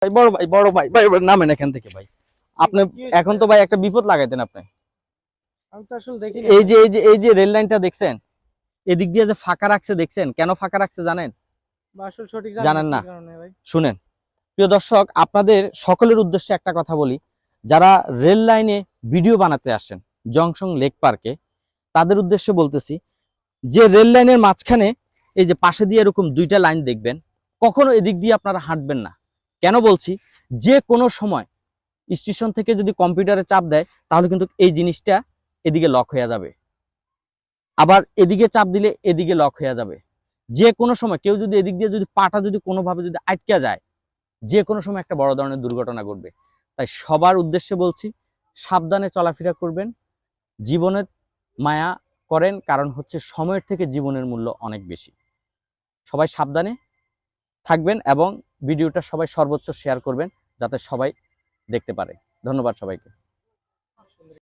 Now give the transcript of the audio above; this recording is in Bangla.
ভাই বড় ভাই নামেন এখান থেকে ভাই। আপনি এখন তো ভাই একটা বিপদ লাগাইতেন আপনি। আমি তো আসলে দেখি এই যে রেল লাইনটা দেখছেন, এদিক দিয়ে যে ফাঁকা রাখছে দেখছেন, কেন ফাঁকা রাখছে জানেন? আসলে সঠিক জানেন না? কি কারণে ভাই? শুনেন প্রিয় দর্শক, আপনাদের সকলের উদ্দেশ্যে একটা কথা বলি, যারা রেল লাইনে ভিডিও বানাতে আসেন জংশন লেক পার্কে, তাদের উদ্দেশ্যে বলতেছি যে রেল লাইনের মাঝখানে এই যে পাশে দিয়ে এরকম দুইটা লাইন দেখবেন, কখনো এদিক দিয়ে আপনারা হাঁটবেন না। কেন বলছি? যে কোনো সময় স্টেশন থেকে যদি কম্পিউটারে চাপ দেয় তাহলে কিন্তু এই জিনিসটা এদিকে লক হয়ে যাবে, আবার এদিকে চাপ দিলে এদিকে লক হয়ে যাবে। যে কোনো সময় কেউ যদি এদিক দিয়ে যদি পাটা যদি কোনোভাবে যদি আটকে যায়, যে কোনো সময় একটা বড় ধরনের দুর্ঘটনা ঘটবে। তাই সবার উদ্দেশ্যে বলছি, সাবধানে চলাফেরা করবেন, জীবনের মায়া করেন, কারণ হচ্ছে সময়ের থেকে জীবনের মূল্য অনেক বেশি। সবাই সাবধানে থাকবেন এবং ভিডিওটা সবাই সর্বোচ্চ শেয়ার করবেন যাতে সবাই দেখতে পারে। ধন্যবাদ সবাইকে।